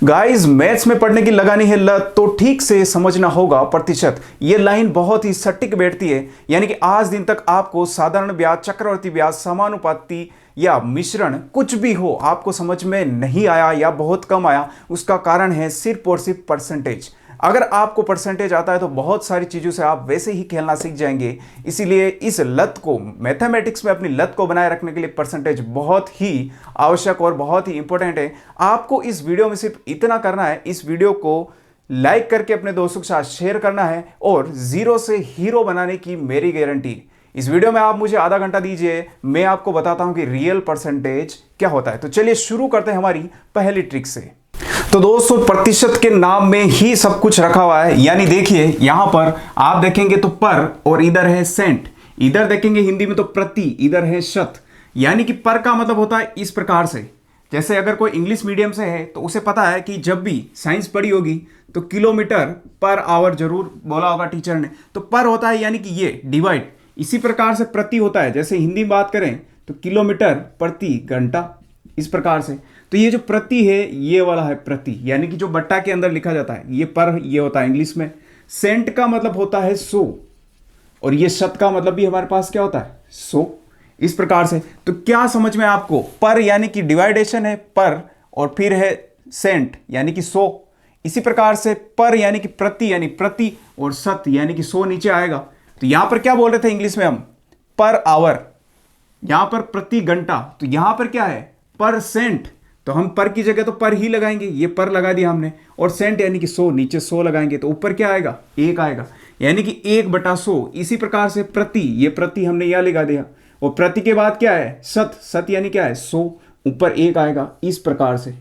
Guys, maths में पढ़ने की लगानी है लत तो ठीक से समझना होगा प्रतिशत। ये लाइन बहुत ही सटीक बैठती है, यानी कि आज दिन तक आपको साधारण ब्याज, चक्रवर्ती ब्याज, समानुपाती या मिश्रण कुछ भी हो आपको समझ में नहीं आया या बहुत कम आया, उसका कारण है सिर्फ और सिर्फ परसेंटेज। अगर आपको परसेंटेज आता है तो बहुत सारी चीज़ों से आप वैसे ही खेलना सीख जाएंगे। इसीलिए इस लत को, मैथमेटिक्स में अपनी लत को बनाए रखने के लिए परसेंटेज बहुत ही आवश्यक और बहुत ही इंपॉर्टेंट है। आपको इस वीडियो में सिर्फ इतना करना है, इस वीडियो को लाइक करके अपने दोस्तों के साथ शेयर करना है और जीरो से हीरो बनाने की मेरी गारंटी। इस वीडियो में आप मुझे आधा घंटा दीजिए, मैं आपको बताता हूं कि रियल परसेंटेज क्या होता है। तो चलिए शुरू करते हैं हमारी पहली ट्रिक से। तो दोस्तों, प्रतिशत के नाम में ही सब कुछ रखा हुआ है। यानी देखिए, यहां पर आप देखेंगे तो पर और इधर है सेंट, इधर देखेंगे हिंदी में तो प्रति, इधर है शत। यानी कि पर का मतलब होता है इस प्रकार से। जैसे अगर कोई इंग्लिश मीडियम से है तो उसे पता है कि जब भी साइंस पढ़ी होगी तो किलोमीटर पर आवर जरूर बोला होगा टीचर ने, तो पर होता है यानी कि ये डिवाइड। इसी प्रकार से प्रति होता है, जैसे हिंदी में बात करें तो किलोमीटर प्रति घंटा, इस प्रकार से। तो ये जो प्रति है ये वाला है प्रति, यानी कि जो बट्टा के अंदर लिखा जाता है ये पर, ये होता है इंग्लिश में। सेंट का मतलब होता है 100 और ये शत का मतलब भी हमारे पास क्या होता है 100, इस प्रकार से। तो क्या समझ में आपको, पर यानी कि डिवाइडेशन है पर, और फिर है सेंट यानी कि 100। इसी प्रकार से पर यानी कि प्रति, यानी प्रति, और शत यानी कि 100 नीचे आएगा। तो यहां पर क्या बोल रहे थे इंग्लिश में हम, पर आवर, यहां पर प्रति घंटा, तो यहां पर क्या है परसेंट। तो हम पर की जगह तो पर ही लगाएंगे, ये पर लगा दिया हमने, और सेंट यानी कि 100, नीचे 100 लगाएंगे तो ऊपर क्या आएगा 1 आएगा, यानी कि 1/100। इसी प्रकार से प्रति, ये प्रति हमने यहां लगा दिया, और प्रति के बाद क्या है शत, शत यानी क्या है 100, ऊपर 1 आएगा, इस प्रकार से।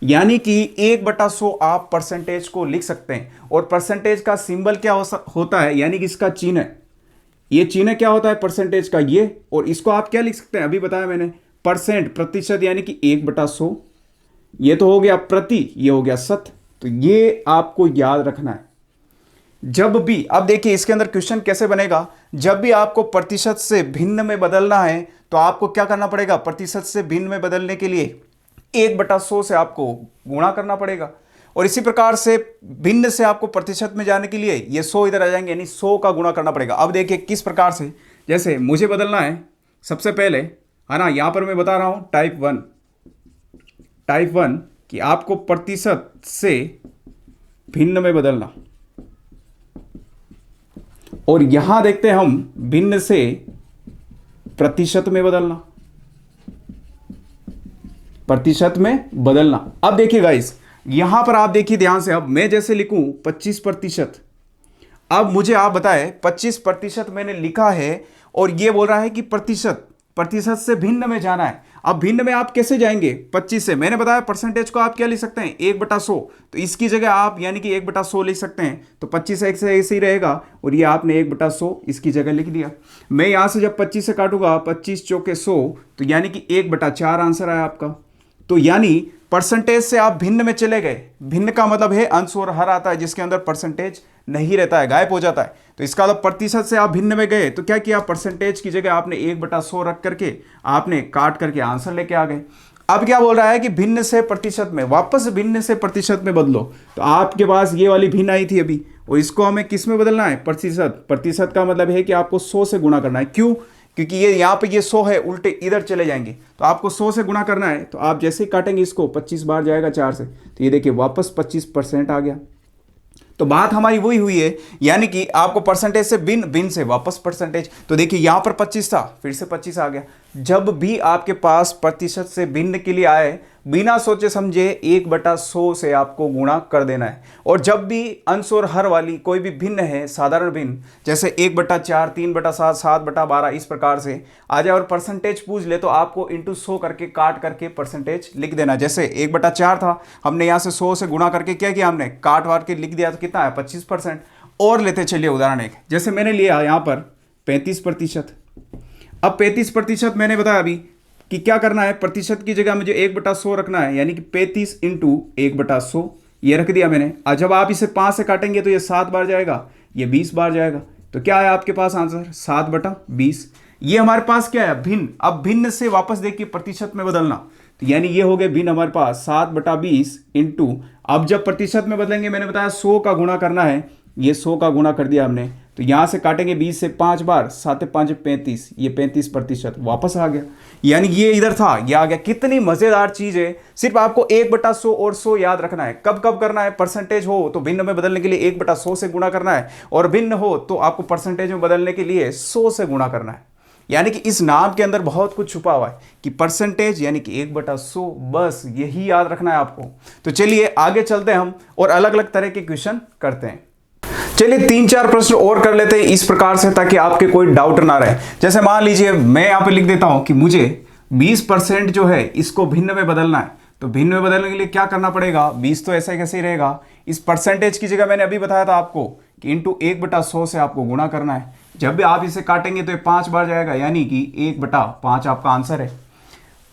यानी कि 1/100 आप परसेंटेज को लिख सकते हैं। और परसेंटेज का सिंबल क्या होता है, यानी कि इसका चिन्ह, ये चिन्ह क्या होता है परसेंटेज का, ये। और इसको आप क्या लिख सकते हैं, अभी बताया मैंने, परसेंट प्रतिशत यानी कि 1/100। ये तो हो गया प्रति, ये हो गया शत। तो ये आपको याद रखना है जब भी। अब देखिए इसके अंदर क्वेश्चन कैसे बनेगा, जब भी आपको प्रतिशत से भिन्न में बदलना है तो आपको क्या करना पड़ेगा, प्रतिशत से भिन्न में बदलने के लिए 1/100 से आपको गुणा करना पड़ेगा। और इसी प्रकार से भिन्न से आपको प्रतिशत में जाने के लिए ये 100 इधर आ जाएंगे, यानी 100 का गुणा करना पड़ेगा। अब देखिए किस प्रकार से, जैसे मुझे बदलना है सबसे पहले, है ना, यहां पर मैं बता रहा हूं टाइप वन कि आपको प्रतिशत से भिन्न में बदलना, और यहां देखते हैं हम भिन्न से प्रतिशत में बदलना, प्रतिशत में बदलना। अब देखिए गाइस, यहां पर आप देखिए ध्यान से, अब मैं जैसे लिखूं 25%, अब मुझे आप बताएं 25% मैंने लिखा है और ये बोल रहा है कि प्रतिशत से भिन्न में जाना है। अब भिन्न में आप कैसे जाएंगे, 25 से, मैंने बताया परसेंटेज को आप क्या लिख सकते हैं 1/100, तो इसकी जगह आप यानी कि 1/100 लिख सकते हैं। तो 25 से ऐसे ही रहेगा, और ये आपने 1/100 इसकी जगह लिख दिया। मैं यहां से जब 25 से काटूंगा, 25 चौके 100, तो यानी कि 1/4 आंसर आया आपका। तो यानी परसेंटेज से आप भिन्न में चले गए, भिन्न का मतलब है अंश और हर आता है जिसके अंदर परसेंटेज नहीं रहता है, गायब हो जाता है। तो इसका मतलब प्रतिशत से आप भिन्न में गए तो क्या किया, परसेंटेज की जगह आपने 1/100 रख करके आपने काट करके आंसर लेके आ गए। अब क्या बोल रहा है कि भिन्न से प्रतिशत में, वापस भिन्न से प्रतिशत में बदलो। तो आपके पास ये वाली भिन्न आई थी अभी, और इसको हमें किस में बदलना है, प्रतिशत। प्रतिशत का मतलब है कि आपको 100 से गुणा करना है। क्यों, क्योंकि ये यहाँ पे ये 100 है, उल्टे इधर चले जाएंगे, तो आपको 100 से गुणा करना है। तो आप जैसे ही काटेंगे इसको 25 बार जाएगा 4 से, तो ये देखिए वापस 25% आ गया। तो बात हमारी वही हुई है, यानी कि आपको परसेंटेज से भिन्न से वापस परसेंटेज। तो देखिए यहाँ पर 25 था, फिर से 25 आ गया। जब भी आपके पास प्रतिशत से भिन्न के लिए आए, बिना सोचे समझे 1/100 से आपको गुणा कर देना है। और जब भी अंश और हर वाली कोई भी भिन्न है, साधारण भिन्न, जैसे 1/4, 3/7, 7/12, इस प्रकार से आ जाए और परसेंटेज पूछ ले, तो आपको इंटू 100 करके काट करके परसेंटेज लिख देना। जैसे 1/4 था, हमने यहाँ से 100 से गुणा करके क्या किया, हमने काट वाट के लिख दिया, तो कितना है 25%। और लेते चलिए उदाहरण एक, जैसे मैंने लिया यहाँ पर 35%। अब 35% मैंने बताया अभी कि क्या करना है, प्रतिशत की जगह मुझे 1/100 रखना है, यानी कि 35 इंटू 1/100 ये रख दिया मैंने। और जब आप इसे 5 से काटेंगे तो ये 7 बार जाएगा, ये 20 बार जाएगा। तो क्या है आपके पास आंसर 7/20। ये हमारे पास क्या है भिन्न। अब भिन्न से वापस देखिए प्रतिशत में बदलना, तो यानी ये हो गए भिन्न हमारे पास 7/20 इंटू, अब जब प्रतिशत में बदलेंगे मैंने बताया 100 का गुणा करना है, ये 100 का गुणा कर दिया हमने, तो यहाँ से काटेंगे 20 से 5 बार, 7 5 35, ये 35% वापस आ गया। यानी ये इधर था, ये आ गया। कितनी मज़ेदार चीज़ है। सिर्फ आपको 1/100 और 100 याद रखना है। कब कब करना है? परसेंटेज हो तो भिन्न में बदलने के लिए 1/100 से गुणा करना है, और भिन्न हो तो आपको परसेंटेज में बदलने के लिए 100 से गुणा करना है। यानी कि इस नाम के अंदर बहुत कुछ छुपा हुआ है कि परसेंटेज यानी कि 1/100, बस यही याद रखना है आपको। तो चलिए आगे चलते हैं हम और अलग अलग तरह के क्वेश्चन करते हैं। चलिए 3-4 प्रश्न और कर लेते हैं इस प्रकार से, ताकि आपके कोई डाउट ना रहे। जैसे मान लीजिए मैं यहाँ पे लिख देता हूँ कि मुझे 20% जो है इसको भिन्न में बदलना है। तो भिन्न में बदलने के लिए क्या करना पड़ेगा? 20 तो ऐसा कैसे ही रहेगा। इस परसेंटेज की जगह मैंने अभी बताया था आपको कि इंटू 1/100 से आपको गुणा करना है। जब भी आप इसे काटेंगे तो ये 5 बार जाएगा, यानी कि 1/5 आपका आंसर है।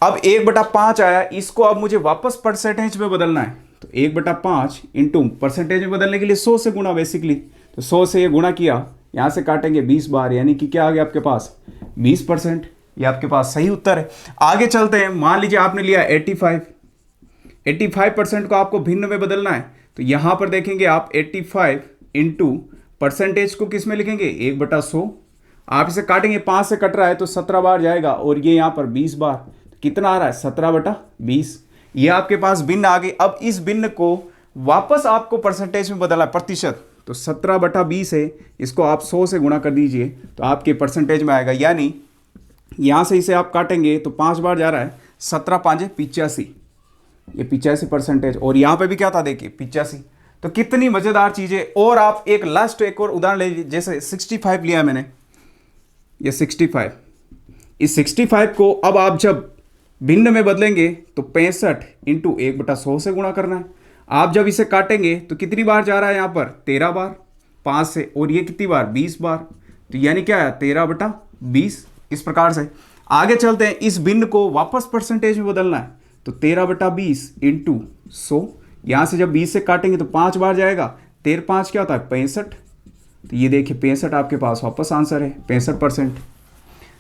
अब 1/5 आया, इसको अब मुझे वापस परसेंटेज में बदलना है। तो 1/5 इंटू परसेंटेज में बदलने के लिए 100 से गुणा बेसिकली। तो 100 से ये गुणा किया, यहाँ से काटेंगे 20 बार, यानी कि क्या आ गया आपके पास? 20%। ये आपके पास सही उत्तर है। आगे चलते हैं। मान लीजिए आपने लिया 85% को आपको भिन्न में बदलना है। तो यहाँ पर देखेंगे आप 85 इंटू परसेंटेज को किस में लिखेंगे? 1/100। आप इसे काटेंगे, 5 से कट रहा है तो 17 बार जाएगा, और ये यहाँ पर 20 बार। तो कितना आ रहा है? 17/20। ये आपके पास भिन्न आ गई। अब इस भिन्न को वापस आपको परसेंटेज में बदलना है, प्रतिशत। तो 17/20 है, इसको आप 100 से गुणा कर दीजिए तो आपके परसेंटेज में आएगा। यानी यहाँ से इसे आप काटेंगे तो 5 बार जा रहा है, 17 5 85, ये 85%। और यहाँ पे भी क्या था देखिए 85। तो कितनी मज़ेदार चीज़ें। और आप एक लास्ट एक और उदाहरण ले लीजिए। जैसे 65 लिया मैंने, ये 65, इस 65 को अब आप जब भिन्न में बदलेंगे तो 65 इंटू 1/100 से गुणा करना है। आप जब इसे काटेंगे तो कितनी बार जा रहा है यहाँ पर? 13 बार 5 से, और ये कितनी बार? 20 बार। तो यानी क्या है? 13/20। इस प्रकार से आगे चलते हैं। इस भिन्न को वापस परसेंटेज में बदलना है। तो 13/20 इंटू 100, यहाँ से जब 20 से काटेंगे तो 5 बार जाएगा, 13 5 क्या होता है? 65। तो ये देखिए 65 आपके पास वापस आंसर है, 65%।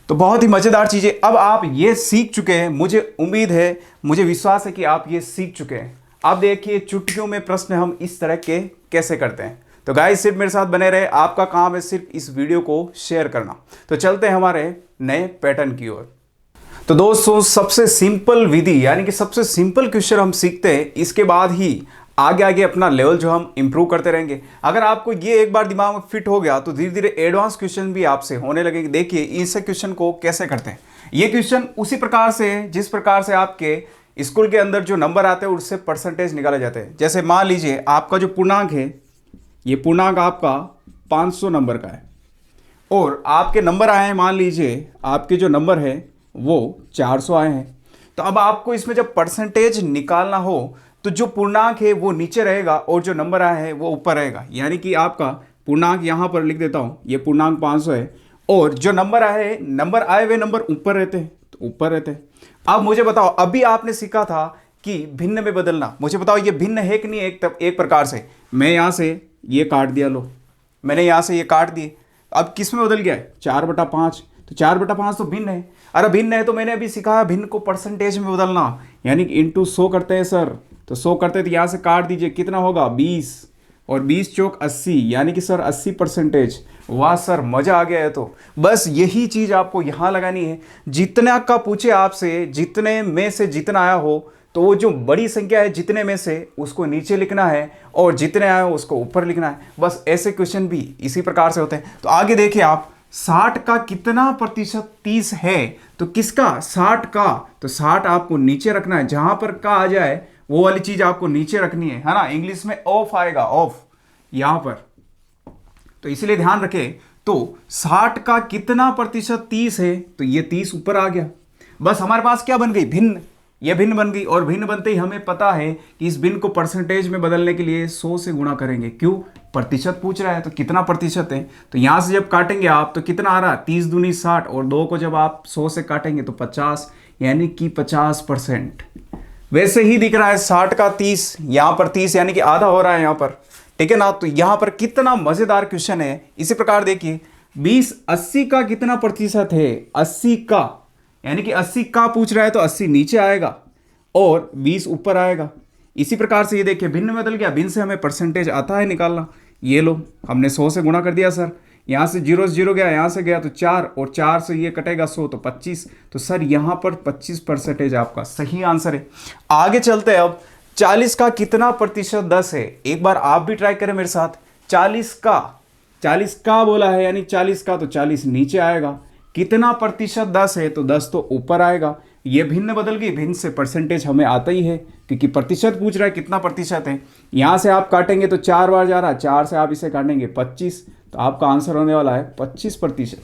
तो बहुत ही मज़ेदार चीज़ें। अब आप ये सीख चुके हैं, मुझे उम्मीद है, मुझे विश्वास है कि आप ये सीख चुके हैं। अब देखिए चुटकियों में प्रश्न हम इस तरह के कैसे करते हैं। तो गाइस सिर्फ मेरे साथ बने रहे, आपका काम है सिर्फ इस वीडियो को शेयर करना। तो चलते हैं हमारे नए पैटर्न की ओर। तो दोस्तों सबसे सिंपल विधि यानी कि सबसे सिंपल क्वेश्चन हम सीखते हैं, इसके बाद ही आगे आगे अपना लेवल जो हम इंप्रूव करते रहेंगे। अगर आपको ये एक बार दिमाग में फिट हो गया तो धीरे धीरे एडवांस क्वेश्चन भी आपसे होने लगेंगे। देखिए इस क्वेश्चन को कैसे करते हैं। ये क्वेश्चन उसी प्रकार से है जिस प्रकार से आपके स्कूल के अंदर जो नंबर आते हैं उससे परसेंटेज निकाले जाते हैं। जैसे मान लीजिए आपका जो पूर्णांक है, ये पूर्णांक आपका 500 नंबर का है, और आपके नंबर आए हैं, मान लीजिए आपके जो नंबर है वो 400 आए हैं। तो अब आपको इसमें जब परसेंटेज निकालना हो तो जो पूर्णांक है वो नीचे रहेगा और जो नंबर आया है वो ऊपर रहेगा। यानी कि आपका पूर्णांक यहाँ पर लिख देता हूँ, ये पूर्णांक 500 है, और जो नंबर आए हुए नंबर ऊपर रहते हैं, तो ऊपर रहते हैं। अब मुझे बताओ, अभी आपने सीखा था कि भिन्न में बदलना, मुझे बताओ ये भिन्न है कि नहीं? एक प्रकार से मैं यहाँ से ये काट दिया, लो मैंने यहाँ से ये काट दिए, अब किस में बदल गया है? 4/5। तो 4/5 तो भिन्न है। अरे भिन्न है तो मैंने अभी सिखाया भिन्न को परसेंटेज में बदलना, यानी कि इंटू 100 करते हैं सर। तो 100 करते हैं तो यहाँ से काट दीजिए, कितना होगा? 20, और 20 चौक 80, यानी कि सर 80%। वाह सर मज़ा आ गया है। तो बस यही चीज़ आपको यहाँ लगानी है। जितना का पूछे आपसे, जितने में से जितना आया हो, तो वो जो बड़ी संख्या है जितने में से उसको नीचे लिखना है, और जितने आए हो उसको ऊपर लिखना है। बस ऐसे क्वेश्चन भी इसी प्रकार से होते हैं। तो आगे देखिए आप, 60 का कितना प्रतिशत 30 है? तो किसका? 60 का। तो 60 आपको नीचे रखना है, जहां पर का आ जाए वो वाली चीज आपको नीचे रखनी है ना। इंग्लिश में ऑफ आएगा, ऑफ यहां पर, तो इसलिए ध्यान रखें। तो 60 का कितना प्रतिशत 30 है? तो ये 30 ऊपर आ गया। बस हमारे पास क्या बन गई? भिन्न। ये भिन्न बन गई, और भिन्न बनते ही हमें पता है कि इस भिन्न को परसेंटेज में बदलने के लिए 100 से गुणा करेंगे। क्यों? प्रतिशत पूछ रहा है, तो कितना प्रतिशत है? तो यहां से जब काटेंगे आप तो कितना आ रहा है? 30 दूनी 60, और 2 को जब आप 100 से काटेंगे तो 50, यानी कि 50%। वैसे ही दिख रहा है 60 का 30, यहां पर 30 यानी कि आधा हो रहा है यहां पर, ठीक है ना। तो यहां पर कितना मजेदार क्वेश्चन है। इसी प्रकार देखिए 20 80 का कितना प्रतिशत है? 80 का, यानी कि 80 का पूछ रहा है तो 80 नीचे आएगा, और 20 ऊपर आएगा। इसी प्रकार से ये देखिए भिन्न में बदल गया, भिन्न से हमें परसेंटेज आता है निकालना। ये लो हमने 100 से गुणा कर दिया सर, यहाँ से 0 से 0 गया, यहाँ से गया तो 4 और 4 से ये कटेगा 100 तो 25। तो सर यहाँ पर 25% आपका सही आंसर है। आगे चलते हैं अब 40 का कितना प्रतिशत 10 है। एक बार आप भी ट्राई करें मेरे साथ। 40 का बोला है, यानी 40 का तो 40 नीचे आएगा। कितना प्रतिशत 10 है तो 10 तो ऊपर आएगा। ये भिन्न बदल गई, भिन्न से परसेंटेज हमें आता ही है क्योंकि प्रतिशत पूछ रहा है कितना प्रतिशत है। यहाँ से आप काटेंगे तो 4 बार जा रहा है, 4 से आप इसे काटेंगे 25, तो आपका आंसर होने वाला है 25%।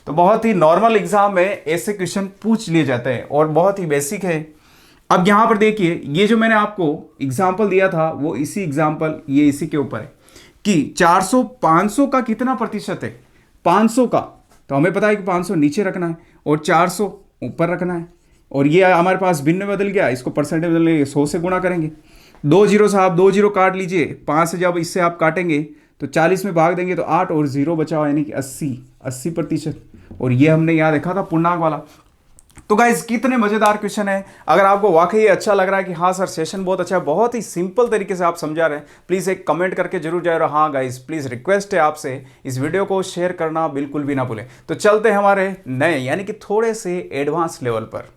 तो बहुत ही नॉर्मल एग्जाम में ऐसे क्वेश्चन पूछ लिए जाते हैं और बहुत ही बेसिक है। अब यहाँ पर देखिए ये जो मैंने आपको एग्जाम्पल दिया था वो इसी एग्जाम्पल ये इसी के ऊपर है कि 500 का कितना प्रतिशत है। 500 का तो हमें पता है कि 500 नीचे रखना है और 400 ऊपर रखना है। और ये हमारे पास भिन्न बदल गया, इसको परसेंटेज बदलेंगे, 100 से गुणा करेंगे। 2 जीरो से आप 2 जीरो काट लीजिए, 5 से जब इससे आप काटेंगे तो 40 में भाग देंगे तो 8 और 0 बचा हुआ यानी कि 80%। और ये हमने यहाँ देखा था पूर्णांक वाला। तो गाइज कितने मजेदार क्वेश्चन है। अगर आपको वाकई अच्छा लग रहा है कि हाँ सर सेशन बहुत अच्छा है, बहुत ही सिंपल तरीके से आप समझा रहे हैं, प्लीज़ एक कमेंट करके जरूर जाए। हाँ गाइज प्लीज़ रिक्वेस्ट है आपसे इस वीडियो को शेयर करना बिल्कुल भी ना भूलें। तो चलते हैं हमारे नए यानी कि थोड़े से एडवांस लेवल पर।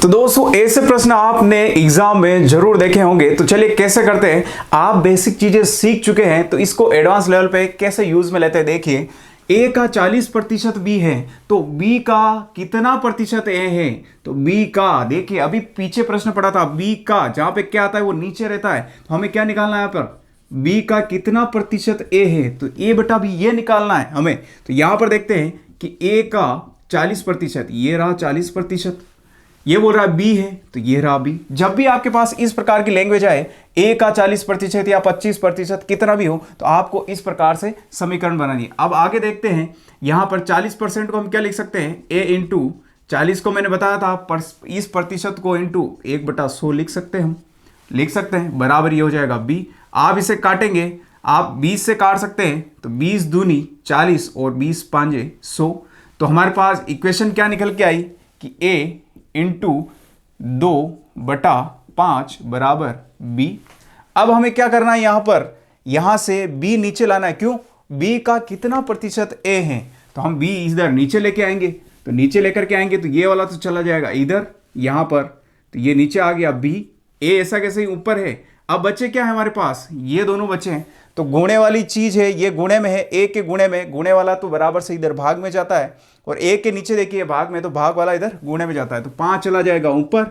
तो दोस्तों ऐसे प्रश्न आपने एग्जाम में जरूर देखे होंगे। तो चलिए कैसे करते हैं, आप बेसिक चीजें सीख चुके हैं तो इसको एडवांस लेवल पे कैसे यूज में लेते हैं। देखिए ए का 40% बी है तो बी का कितना प्रतिशत ए है। तो बी का देखिए अभी पीछे प्रश्न पड़ा था, बी का जहां पे क्या आता है वो नीचे रहता है, तो हमें क्या निकालना है यहाँ पर, बी का कितना प्रतिशत ए है। तो ए बटा बी ये निकालना है हमें। तो यहां पर देखते हैं कि ए का 40%, ये रहा 40%, ये बोल रहा है बी है तो ये रहा बी। जब भी आपके पास इस प्रकार की लैंग्वेज आए, ए का 40% या 25% कितना भी हो, तो आपको इस प्रकार से समीकरण बनानी है। अब आगे देखते हैं, यहां पर 40% को हम क्या लिख सकते हैं, ए इंटू 40 को मैंने बताया था इस प्रतिशत को इंटू 1/100 लिख सकते हैं, हम लिख सकते हैं, बराबर ये हो जाएगा बी। आप इसे काटेंगे, आप 20 से काट सकते हैं तो 20 दूनी 40 और 20 पांजे 100। तो हमारे पास इक्वेशन क्या निकल के आई कि ए इंटू 2/5 बराबर बी। अब हमें क्या करना है, यहां पर यहां से बी नीचे लाना है। क्यों, बी का कितना प्रतिशत ए है, तो हम बी इधर नीचे लेके आएंगे। तो नीचे लेकर के आएंगे तो ये वाला तो चला जाएगा इधर यहां पर, तो ये नीचे आ गया बी। ए ऐसा कैसे ही ऊपर है। अब बचे क्या है हमारे पास, ये दोनों बचे हैं। तो गुणे वाली चीज है, ये गुणे में है, ए के गुणे में, गुणे वाला तो बराबर से इधर भाग में जाता है और ए के नीचे देखिए भाग में, तो भाग वाला इधर गुणे में जाता है। तो 5 चला जाएगा ऊपर,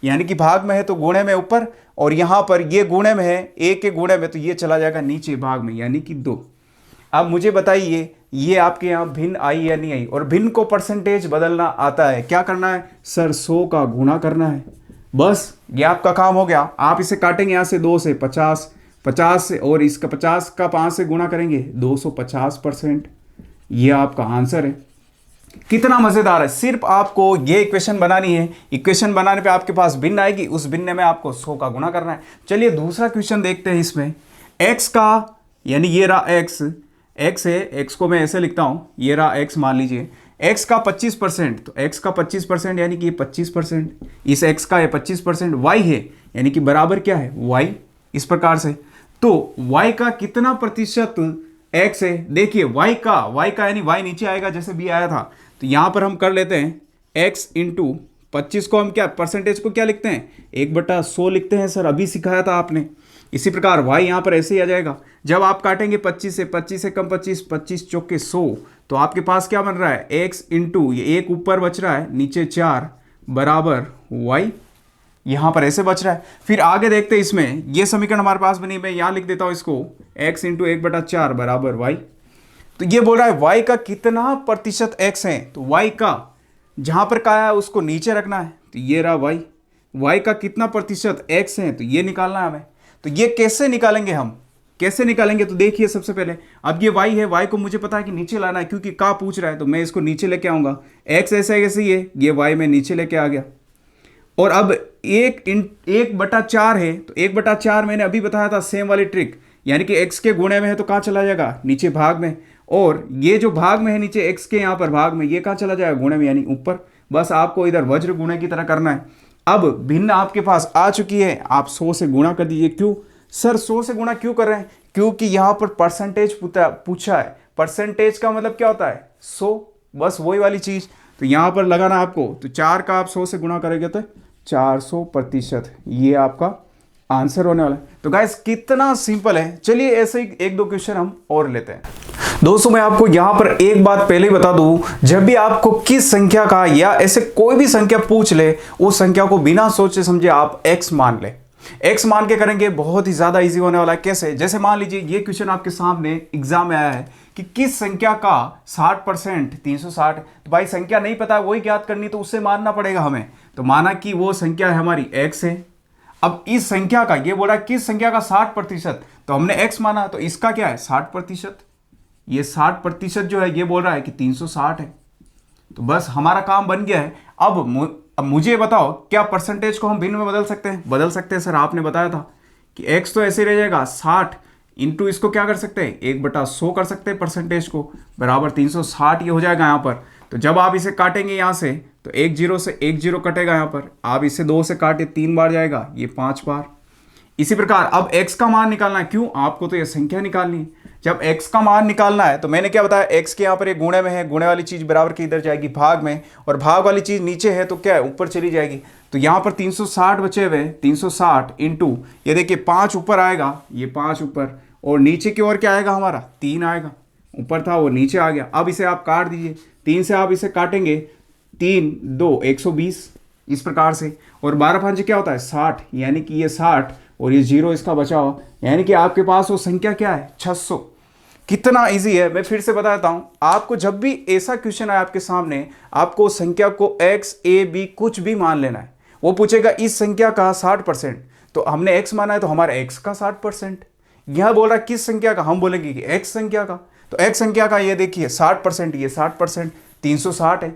यानी कि भाग में है तो गुणे में ऊपर, और यहां पर ये गुणे में है, ए के गुणे में, तो ये चला जाएगा नीचे भाग में यानी कि 2। अब मुझे बताइए ये आपके यहाँ भिन्न आई या नहीं आई। और भिन्न को परसेंटेज बदलना आता है, क्या करना है सर, 100 का गुणा करना है, बस ये आपका काम हो गया। आप इसे काटेंगे यहाँ से 2 से 50, 50 से, और इसका 50 का 5 से गुणा करेंगे 250%। ये आपका आंसर है। कितना मजेदार है। सिर्फ आपको ये इक्वेशन बनानी है, इक्वेशन बनाने पे आपके पास भिन्न आएगी, उस भिन्न में आपको 100 का गुणा करना है। चलिए दूसरा क्वेश्चन देखते हैं। इसमें x का, यानी ये रहा x है, x को मैं ऐसे लिखता हूं, ये रहा x मान लीजिए, x का 25%, तो x का 25% यानी कि ये 25%, इस x का ये 25%, y है यानी कि बराबर क्या है y, इस प्रकार से। तो y का कितना प्रतिशत x है, देखिए y का यानी y नीचे आएगा जैसे भी आया था। तो यहां पर हम कर लेते हैं x इंटू 25 को हम क्या परसेंटेज को क्या लिखते हैं, 1/100 लिखते हैं सर, अभी सिखाया था आपने। इसी प्रकार y यहां पर ऐसे ही आ जाएगा। जब आप काटेंगे 25 से कम 25, 25 चौके 100, तो आपके पास क्या बन रहा है x इंटू ये 1 ऊपर बच रहा है, नीचे 4 बराबर y, यहां पर ऐसे बच रहा है। फिर आगे देखते हैं, इसमें ये समीकरण हमारे पास बनी, मैं यहां लिख देता हूं इसको, x इंटू 1/4 बराबर y। तो ये बोल रहा है y का कितना प्रतिशत x है, तो y का जहां पर का है उसको नीचे रखना है, तो ये रहा y का कितना प्रतिशत x है, तो ये निकालना है हमें। तो ये कैसे निकालेंगे हम, कैसे निकालेंगे, तो देखिए सबसे पहले अब ये y है, y को मुझे पता है कि नीचे लाना है क्योंकि का पूछ रहा है, तो मैं इसको नीचे लेके आऊंगा। x ऐसा कैसे ये y में नीचे लेके आ गया। और अब 1/4 है, तो 1/4 मैंने अभी बताया था सेम वाली ट्रिक, यानी कि x के गुणे में है तो कहाँ चला जाएगा, नीचे भाग में, और ये जो भाग में है नीचे x के यहाँ पर भाग में, ये कहाँ चला जाएगा गुणे में यानी ऊपर। बस आपको इधर वज्र गुणे की तरह करना है। अब भिन्न आपके पास आ चुकी है, आप 100 से गुणा कर दीजिए। क्यों सर 100 से गुणा क्यों कर रहे हैं? क्योंकि यहाँ पर परसेंटेज पूछा है। परसेंटेज का मतलब क्या होता है? 100, बस वही वाली चीज़। तो यहाँ पर लगाना आपको, तो 4 का आप 100 से गुणा करेंगे तो 400%, ये आपका आंसर होने वाला है। तो गाइस कितना सिंपल है। चलिए ऐसे ही एक दो क्वेश्चन हम और लेते हैं। दोस्तों मैं आपको यहां पर एक बात पहले ही बता दूं, जब भी आपको किस संख्या का या ऐसे कोई भी संख्या पूछ ले, उस संख्या को बिना सोचे समझे आप x मान ले। x मान के करेंगे, बहुत ही ज्यादा इजी होने वाला है। कैसे? जैसे मान लीजिए ये क्वेश्चन आपके सामने एग्जाम में आया है कि किस संख्या का 60% 360, तो भाई संख्या नहीं पता है वही ज्ञात करनी, तो उससे मानना पड़ेगा हमें। तो माना कि वो संख्या है हमारी x है। अब इस संख्या का, ये बोला किस संख्या का 60%, तो हमने x माना, तो इसका क्या है 60%। ये 60% जो है ये बोल रहा है कि 360 है। तो बस हमारा काम बन गया है। अब मुझे बताओ, क्या परसेंटेज को हम भिन्न में बदल सकते हैं? बदल सकते हैं सर, आपने बताया था कि x तो ऐसे रह जाएगा 60 इंटू इसको क्या कर सकते हैं 1/100 कर सकते हैं परसेंटेज को, बराबर 360 ये हो जाएगा यहाँ पर। तो जब आप इसे काटेंगे यहाँ से, तो 1 0 से 1 0 कटेगा यहाँ पर। आप इसे 2 से काटे 3 बार जाएगा, ये 5 बार। इसी प्रकार अब x का मान निकालना है। क्यों? आपको तो ये संख्या निकालनी है। जब x का मान निकालना है तो मैंने क्या बताया, x के यहाँ पर ये गुणे में है, गुणे वाली चीज बराबर की इधर जाएगी भाग में, और भाग वाली चीज नीचे है तो क्या है ऊपर चली जाएगी। तो यहाँ पर 360 बचे हुए, 360 इंटू ये देखिए 5 ऊपर आएगा, ये 5 ऊपर, और नीचे की ओर क्या आएगा हमारा 3 आएगा। ऊपर था वो नीचे आ गया। अब इसे आप काट दीजिए, 3 से आप इसे काटेंगे, 3 2 120 इस प्रकार से, और 12 5 क्या होता है 60, यानी कि ये 60 और ये 0 इसका बचा हुआ, यानी कि आपके पास वो संख्या क्या है 600। कितना इजी है। मैं फिर से बताता हूं, आपको जब भी ऐसा क्वेश्चन आए आपके सामने, आपको संख्या को x a b कुछ भी मान लेना है। वो पूछेगा इस संख्या का 60%, तो हमने x माना है तो हमारा x का 60%। यह बोल रहा है किस संख्या का, हम बोलेंगे कि x संख्या का। तो x संख्या का ये देखिए 60%, ये 60%, 360 है।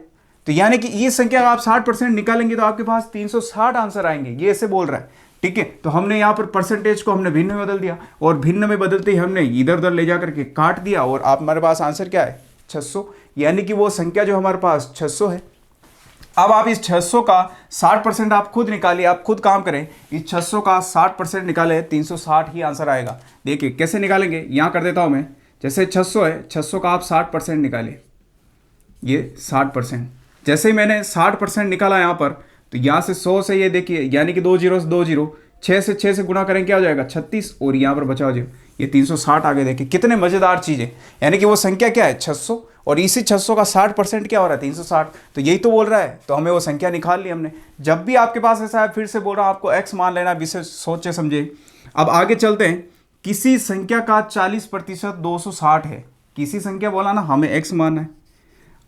तो यानी कि ये संख्या का आप 60% निकालेंगे तो आपके पास 360 आंसर आएंगे, ये ऐसे बोल रहा है। ठीक है, तो हमने यहाँ पर परसेंटेज को हमने भिन्न में बदल दिया, और भिन्न में बदलते ही हमने इधर उधर ले जाकर के काट दिया, और आप हमारे पास आंसर क्या है 600, यानी कि वो संख्या जो हमारे पास 600 है। अब आप इस 600 का 60% आप खुद निकालिए, आप खुद काम करें। इस 600 का 60% निकाले, 360 ही आंसर आएगा। देखिए कैसे निकालेंगे, यहाँ कर देता हूँ मैं। जैसे 600 है, 600 का आप 60% निकालिए, ये 60%। जैसे ही मैंने 60% निकाला यहाँ पर, तो यहाँ से 100 से ये देखिए, यानी कि 2 0 से 2 0, 6 से 6 से गुणा करें क्या हो जाएगा 36, और यहाँ पर बचा हो जाएगा ये 360 आगे। देखिए कितने मज़ेदार चीज़ है, यानी कि वो संख्या क्या है 600, और इसी 600 का 60% क्या हो रहा है 360। तो यही तो बोल रहा है, तो हमें वो संख्या निकाल ली हमने। जब भी आपके पास ऐसा है, फिर से बोल रहा हूँ आपको x मान लेना, विषय सोचे समझे। अब आगे चलते हैं। किसी संख्या का 40% 260 है। किसी संख्या बोला ना, हमें x मानना है।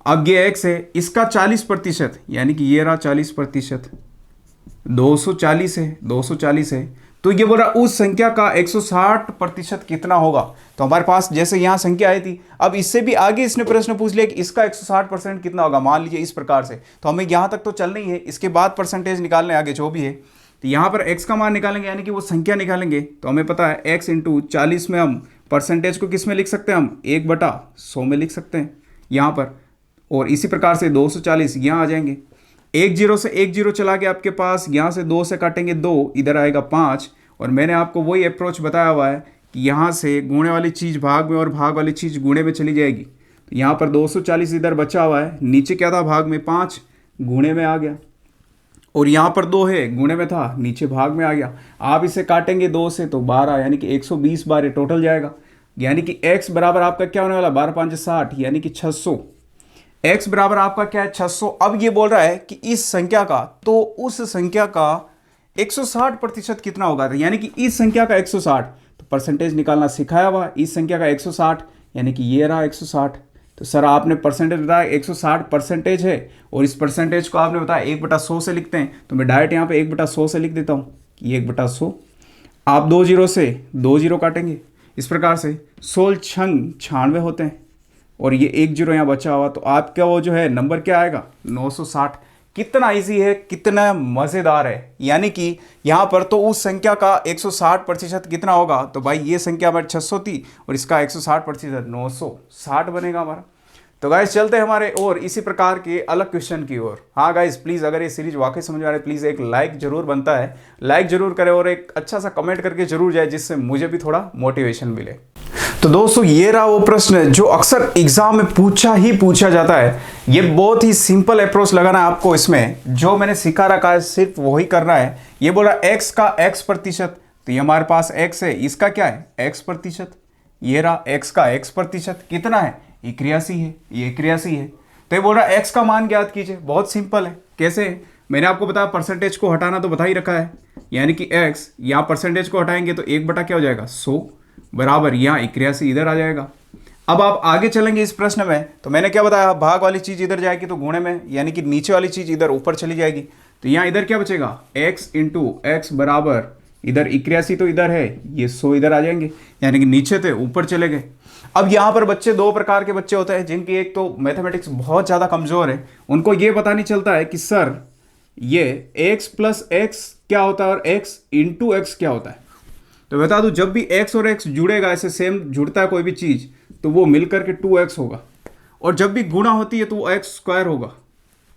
अब ये x है, इसका 40%, यानी कि ये रहा 40%, 240 है, 240 है। तो ये बोल रहा उस संख्या का 160% कितना होगा। तो हमारे पास जैसे यहाँ संख्या आई थी, अब इससे भी आगे इसने प्रश्न पूछ लिया कि इसका 160% कितना होगा, मान लीजिए इस प्रकार से। तो हमें यहाँ तक तो चलना ही है, इसके बाद परसेंटेज निकालने आगे जो भी है। तो यहाँ पर x का मान निकालेंगे, यानी कि वो संख्या निकालेंगे। तो हमें पता है x इंटू 40 में हम परसेंटेज को किस में लिख सकते हैं, हम 1/100 में लिख सकते हैं यहाँ पर। और इसी प्रकार से 240 यहाँ आ जाएंगे। 1 0 से 1 0 चला गया आपके पास, यहाँ से 2 से काटेंगे 2, इधर आएगा 5। और मैंने आपको वही अप्रोच बताया हुआ है कि यहाँ से गुणे वाली चीज़ भाग में और भाग वाली चीज़ गुणे में चली जाएगी। तो यहाँ पर 240 इधर बचा हुआ है, नीचे क्या था भाग में 5, गुणे में आ गया, और यहाँ पर 2 है, गुणे में था, नीचे भाग में आ गया। आप इसे काटेंगे 2 से तो 12, यानी कि 120 बार ये टोटल जाएगा। यानी कि x बराबर आपका क्या होने वाला 12 5 60, यानी कि 600। x बराबर आपका क्या है 600। अब ये बोल रहा है कि इस संख्या का, तो उस संख्या का 160% कितना होगा, यानी कि इस संख्या का 160। तो परसेंटेज निकालना सिखाया हुआ, इस संख्या का 160, यानी कि ये रहा 160। तो सर आपने परसेंटेज बताया 160% है, और इस परसेंटेज को आपने बताया 1/100 से लिखते हैं। तो मैं डायरेक्ट यहाँ पे 1/100 से लिख देता हूँ कि 1/100। आप 2 0 से 2 0 काटेंगे, इस प्रकार से 16 छंग 96 होते हैं, और ये 1 0 यहाँ बचा हुआ। तो आपका वो जो है नंबर क्या आएगा 960। कितना इजी है, कितना मज़ेदार है। यानी कि यहाँ पर तो उस संख्या का 160% कितना होगा, तो भाई ये संख्या हमारी 600 थी, और इसका 160% 960 बनेगा हमारा। तो गाइस चलते हैं हमारे और इसी प्रकार के अलग क्वेश्चन की ओर। हाँ गाइस प्लीज़, अगर ये सीरीज वाकई समझ में आ रहा है प्लीज़ एक लाइक जरूर बनता है, लाइक जरूर करें और एक अच्छा सा कमेंट करके जरूर जाए, जिससे मुझे भी थोड़ा मोटिवेशन मिले। तो दोस्तों ये रहा वो प्रश्न जो अक्सर एग्जाम में पूछा जाता है। ये बहुत ही सिंपल अप्रोच लगाना है आपको, इसमें जो मैंने सिखा रखा है सिर्फ वही करना है। ये बोला x का x प्रतिशत, तो ये हमारे पास x है, इसका क्या है x प्रतिशत। ये रहा x का x प्रतिशत कितना है, 81 है, ये 81 है। तो ये बोल रहा है x का मान ज्ञात कीजिए। बहुत सिंपल है, कैसे, मैंने आपको बताया परसेंटेज को हटाना तो बता ही रखा है, यानी कि x यहाँ परसेंटेज को हटाएंगे तो 1 बटा क्या हो जाएगा 100 बराबर यहाँ 81 इधर आ जाएगा। अब आप आगे चलेंगे इस प्रश्न में, तो मैंने क्या बताया, भाग वाली चीज इधर जाएगी तो गुणे में, यानी कि नीचे वाली चीज इधर ऊपर चली जाएगी। तो यहाँ इधर क्या बचेगा x इंटू एक्स बराबर इधर 81 तो इधर है, ये 100 इधर आ जाएंगे, यानी कि नीचे थे ऊपर चले गए। अब यहाँ पर बच्चे दो प्रकार के बच्चे होते हैं, जिनकी एक तो मैथमेटिक्स बहुत ज़्यादा कमज़ोर है, उनको ये पता नहीं चलता है कि सर ये x प्लस एक्स क्या होता है और x इंटू एक्स क्या होता है। तो बता दूं, जब भी x और x जुड़ेगा, ऐसे सेम जुड़ता है कोई भी चीज़, तो वो मिलकर के 2x होगा, और जब भी गुणा होती है तो वो x स्क्वायर होगा,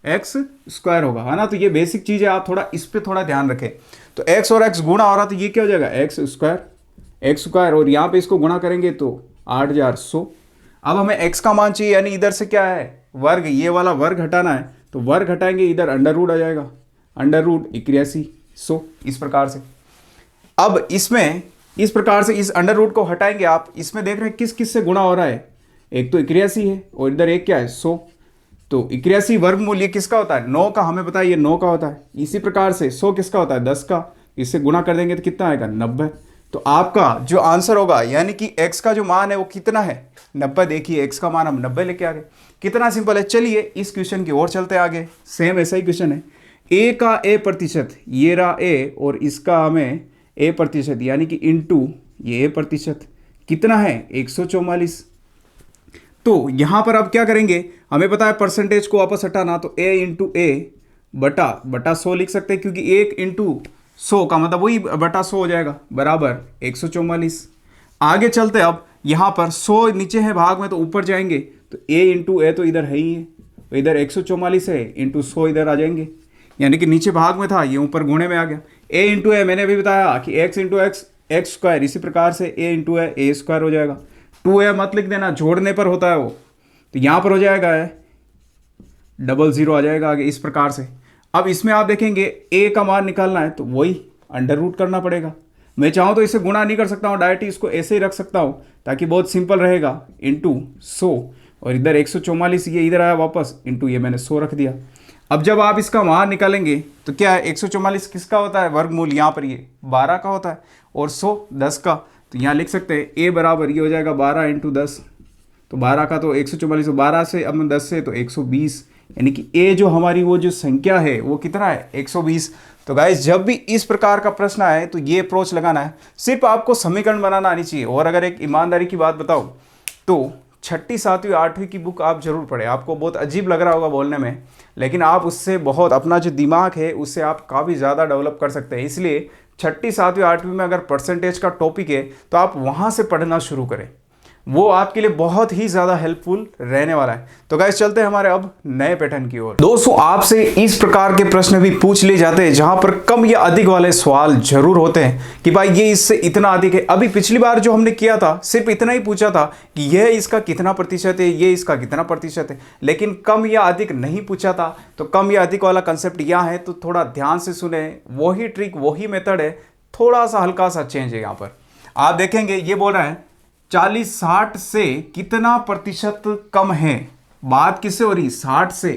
x स्क्वायर होगा, है ना। तो ये बेसिक चीज़ है, आप थोड़ा इस पर थोड़ा ध्यान रखें। तो x और x गुणा हो रहा तो ये क्या हो जाएगा x स्क्वायर, और यहाँ पे इसको गुणा करेंगे तो 8100। अब हमें x का मान चाहिए, यानी इधर से क्या है वर्ग, ये वाला वर्ग हटाना है, तो वर्ग हटाएंगे इधर अंडर रूट आ जाएगा, अंडर रूट 8100 इस प्रकार से। अब इसमें इस प्रकार से इस अंडर रूट को हटाएंगे आप, इसमें देख रहे हैं किस किस से गुणा हो रहा है, एक तो 81 है और इधर एक क्या है 100। तो 81 वर्गमूल ये किसका होता है 9 का, हमें पता है ये 9 का होता है। इसी प्रकार से 100 किसका होता है 10 का, इससे गुणा कर देंगे तो कितना आएगा 90। तो आपका जो आंसर होगा, यानी कि x का जो मान है वो कितना है 90। देखिए x का मान हम 90 लेके आ गए, कितना सिंपल है। चलिए इस क्वेश्चन की ओर चलते आगे, सेम ऐसा ही क्वेश्चन है। a का a प्रतिशत, ये रहा a और इसका हमें a प्रतिशत, यानी कि इंटू ये a प्रतिशत कितना है 144। तो यहाँ पर अब क्या करेंगे, हमें पता है परसेंटेज को वापस हटाना, तो a इंटू ए बटा 100 लिख सकते हैं, क्योंकि 1 इंटू 100 का मतलब वही बटा 100 हो जाएगा बराबर 144। आगे चलते, अब यहाँ पर 100 नीचे है भाग में तो ऊपर जाएंगे, तो a इंटू ए तो इधर है ही है, तो इधर 144 है इंटू 100 इधर आ जाएंगे, यानी कि नीचे भाग में था ये ऊपर गुणे में आ गया। a इंटू ए मैंने अभी बताया कि x इंटू एक्स स्क्वायर, इसी प्रकार से a इंटू ए स्क्वायर हो जाएगा। 2a मत लिख देना, जोड़ने पर होता है वो, तो यहाँ पर हो जाएगा 00 आ जाएगा आगे इस प्रकार से। अब इसमें आप देखेंगे a का मान निकालना है तो वही अंडर रूट करना पड़ेगा। मैं चाहूँ तो इसे गुणा नहीं कर सकता हूँ, डायरेक्ट इसको ऐसे ही रख सकता हूँ ताकि बहुत सिंपल रहेगा, इंटू 100 और इधर 144 ये इधर आया वापस, इंटू ये मैंने 100 रख दिया। अब जब आप इसका मान निकालेंगे तो क्या है 144 किसका होता है वर्गमूल, यहाँ पर ये 12 का होता है और 100 10 का। तो यहाँ लिख सकते हैं a बराबर ये हो जाएगा 12 इंटू 10, तो 12 का तो 144, 12 से अब 10 से तो 120, यानी कि a जो हमारी वो जो संख्या है वो कितना है 120। तो गाइस जब भी इस प्रकार का प्रश्न आए तो ये अप्रोच लगाना है, सिर्फ आपको समीकरण बनाना आनी चाहिए। और अगर एक ईमानदारी की बात बताओ तो 6ठी 7वीं 8वीं की बुक आप जरूर पढ़ें। आपको बहुत अजीब लग रहा होगा बोलने में, लेकिन आप उससे बहुत अपना जो दिमाग है उससे आप काफ़ी ज़्यादा डेवलप कर सकते हैं। इसलिए 6ठी 7वीं 8वीं में अगर परसेंटेज का टॉपिक है तो आप वहाँ से पढ़ना शुरू करें, वो आपके लिए बहुत ही ज़्यादा हेल्पफुल रहने वाला है। तो गाइस चलते हैं हमारे अब नए पैटर्न की ओर। दोस्तों आपसे इस प्रकार के प्रश्न भी पूछ लिए जाते हैं जहां पर कम या अधिक वाले सवाल जरूर होते हैं कि भाई ये इससे इतना अधिक है। अभी पिछली बार जो हमने किया था सिर्फ इतना ही पूछा था कि यह इसका कितना प्रतिशत है, ये इसका कितना प्रतिशत है, लेकिन कम या अधिक नहीं पूछा था। तो कम या अधिक वाला कंसेप्ट यहाँ है, तो थोड़ा ध्यान से सुने, वही ट्रिक वही मेथड है, थोड़ा सा हल्का सा चेंज है। यहाँ पर आप देखेंगे ये बोल रहा है 40-60 से कितना प्रतिशत कम है। बात किससे हो रही 60 से,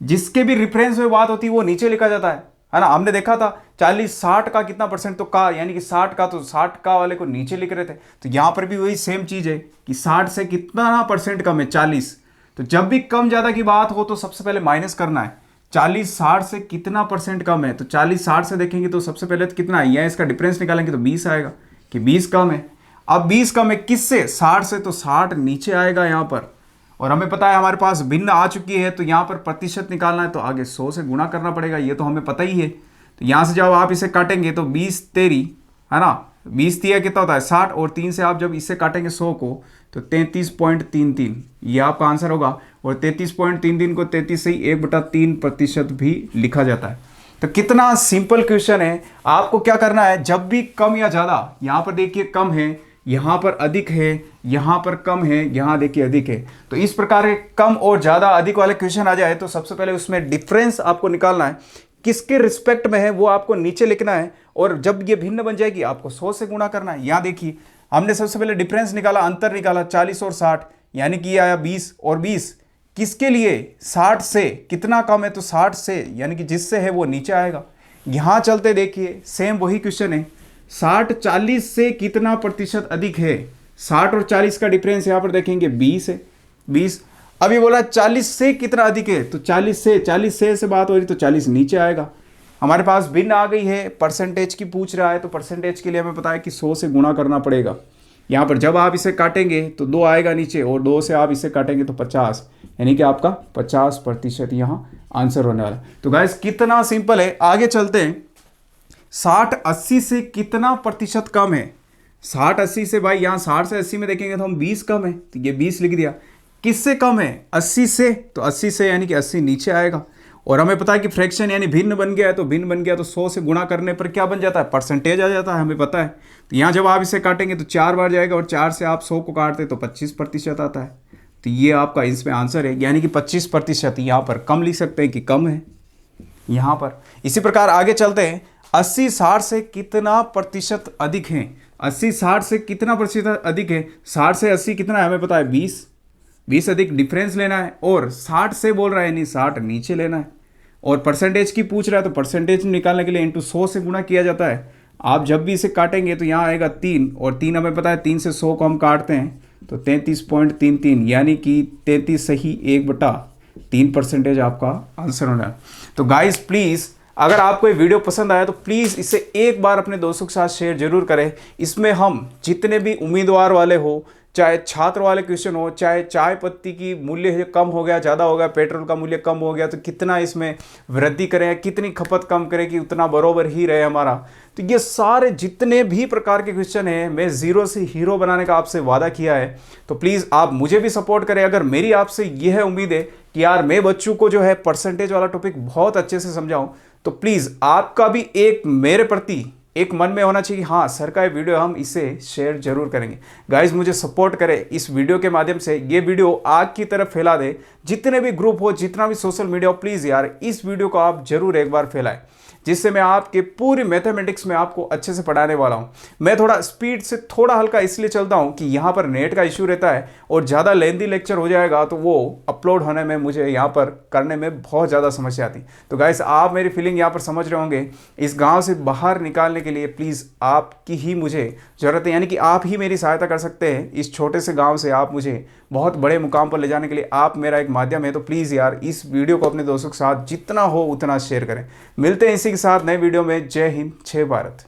जिसके भी रेफरेंस में बात होती है वो नीचे लिखा जाता है ना। हमने देखा था 40-60 का कितना परसेंट, तो का यानी कि 60 का, तो 60 का वाले को नीचे लिख रहे थे। तो यहाँ पर भी वही सेम चीज़ है कि 60 से कितना परसेंट कम है 40। तो जब भी कम ज़्यादा की बात हो तो सबसे पहले माइनस करना है, 40-60 से कितना परसेंट कम है। तो 40-60 से देखेंगे तो सबसे पहले तो कितना है, या इसका डिफरेंस निकालेंगे तो 20 आएगा कि 20 कम है। अब 20 कम है किससे 60 से, तो 60 नीचे आएगा यहाँ पर। और हमें पता है हमारे पास भिन्न आ चुकी है, तो यहाँ पर प्रतिशत निकालना है तो आगे 100 से गुणा करना पड़ेगा, ये तो हमें पता ही है। तो यहाँ से जब आप इसे काटेंगे तो 20 तेरी है ना 20 दिया कितना होता है 60, और 3 से आप जब इससे काटेंगे 100 को तो 33.33 ये आपका आंसर होगा। और 33.33 को 33 से ही 1/3% भी लिखा जाता है। तो कितना सिंपल क्वेश्चन है। आपको क्या करना है, जब भी कम या ज़्यादा, यहाँ पर देखिए कम है, यहाँ पर अधिक है, यहाँ पर कम है, यहाँ देखिए अधिक है, तो इस प्रकार के कम और ज़्यादा अधिक वाले क्वेश्चन आ जाए तो सबसे पहले उसमें डिफरेंस आपको निकालना है, किसके रिस्पेक्ट में है वो आपको नीचे लिखना है। और जब ये भिन्न बन जाएगी आपको 100 से गुणा करना है। यहाँ देखिए हमने सबसे पहले डिफरेंस निकाला, अंतर निकाला 40 और 60, यानी कि ये आया 20 और 20 किसके लिए 60 से कितना कम है, तो 60 से यानी कि जिससे है वो नीचे आएगा। यहाँ चलते देखिए सेम वही क्वेश्चन है, 60 40 से कितना प्रतिशत अधिक है, 60 और 40 का डिफरेंस यहाँ पर देखेंगे 20 है, 20। अभी बोला 40 से कितना अधिक है, तो 40 से बात हो रही तो 40 नीचे आएगा। हमारे पास भिन्न आ गई है, परसेंटेज की पूछ रहा है, तो परसेंटेज के लिए हमें पता है कि 100 से गुणा करना पड़ेगा। यहाँ पर जब आप इसे काटेंगे तो 2 आएगा नीचे, और 2 से आप इसे काटेंगे तो 50, यानी कि आपका 50% यहाँ आंसर होने वाला। तो गाइस कितना सिंपल है। आगे चलते हैं, 60 80 से कितना प्रतिशत कम है, 60 80 से, भाई यहाँ 60 से 80 में देखेंगे तो हम 20 कम है, तो ये 20 लिख दिया। किससे कम है 80 से, तो 80 से यानी कि 80 नीचे आएगा। और हमें पता है कि फ्रैक्शन यानी भिन्न बन गया है, तो भिन्न बन गया तो 100 से गुणा करने पर क्या बन जाता है, परसेंटेज आ जाता है, हमें पता है। तो यहाँ जब आप इसे काटेंगे तो 4 बार जाएगा, और 4 से आप 100 को काटते तो 25% आता है। तो ये आपका इसमें आंसर है, यानी कि 25% यहाँ पर कम लिख सकते हैं कि कम है यहाँ पर। इसी प्रकार आगे चलते हैं, 80 60 से कितना प्रतिशत अधिक है, 80 60 से कितना प्रतिशत अधिक है, 60 से 80 कितना है हमें पता है 20 अधिक डिफरेंस लेना है, और 60 से बोल रहा है नहीं 60 नीचे लेना है। और परसेंटेज की पूछ रहा है तो परसेंटेज निकालने के लिए इंटू 100 से गुणा किया जाता है। आप जब भी इसे काटेंगे तो यहाँ आएगा 3, और 3 हमें पता है 3 से 100 को हम काटते हैं तो 33.33, यानी कि 33 सही 1/3% आपका आंसर होना है। तो गाइस प्लीज़ अगर आपको ये वीडियो पसंद आया तो प्लीज़ इसे एक बार अपने दोस्तों के साथ शेयर जरूर करें। इसमें हम जितने भी उम्मीदवार वाले हो, चाहे छात्र वाले क्वेश्चन हो, चाहे चाय पत्ती की मूल्य कम हो गया ज़्यादा हो गया, पेट्रोल का मूल्य कम हो गया तो कितना इसमें वृद्धि करें, कितनी खपत कम करें कि उतना बराबर ही रहे हमारा, तो ये सारे जितने भी प्रकार के क्वेश्चन हैं मैं ज़ीरो से हीरो बनाने का आपसे वादा किया है। तो प्लीज़ आप मुझे भी सपोर्ट करें। अगर मेरी आपसे यह उम्मीद है कि यार मैं बच्चों को जो है परसेंटेज वाला टॉपिक बहुत अच्छे से समझाऊं, तो प्लीज़ आपका भी एक मेरे प्रति एक मन में होना चाहिए, हाँ सर का ये वीडियो हम इसे शेयर जरूर करेंगे। गाइज मुझे सपोर्ट करें इस वीडियो के माध्यम से, ये वीडियो आग की तरफ फैला दे, जितने भी ग्रुप हो, जितना भी सोशल मीडिया हो, प्लीज़ यार इस वीडियो को आप जरूर एक बार फैलाएं, जिससे मैं आपके पूरी मैथमेटिक्स में आपको अच्छे से पढ़ाने वाला हूं। मैं थोड़ा स्पीड से थोड़ा हल्का इसलिए चलता हूं कि यहाँ पर नेट का इश्यू रहता है, और ज़्यादा लेंथी लेक्चर हो जाएगा तो वो अपलोड होने में मुझे यहाँ पर करने में बहुत ज़्यादा समस्या आती। तो गाइस आप मेरी फीलिंग यहाँ पर समझ रहे होंगे। इस गाँव से बाहर निकालने के लिए प्लीज़ आपकी ही मुझे ज़रूरत है, यानी कि आप ही मेरी सहायता कर सकते हैं। इस छोटे से गाँव से आप मुझे बहुत बड़े मुकाम पर ले जाने के लिए आप मेरा एक माध्यम है। तो प्लीज़ यार इस वीडियो को अपने दोस्तों के साथ जितना हो उतना शेयर करें। मिलते हैं इसी के साथ नए वीडियो में। जय हिंद, जय भारत।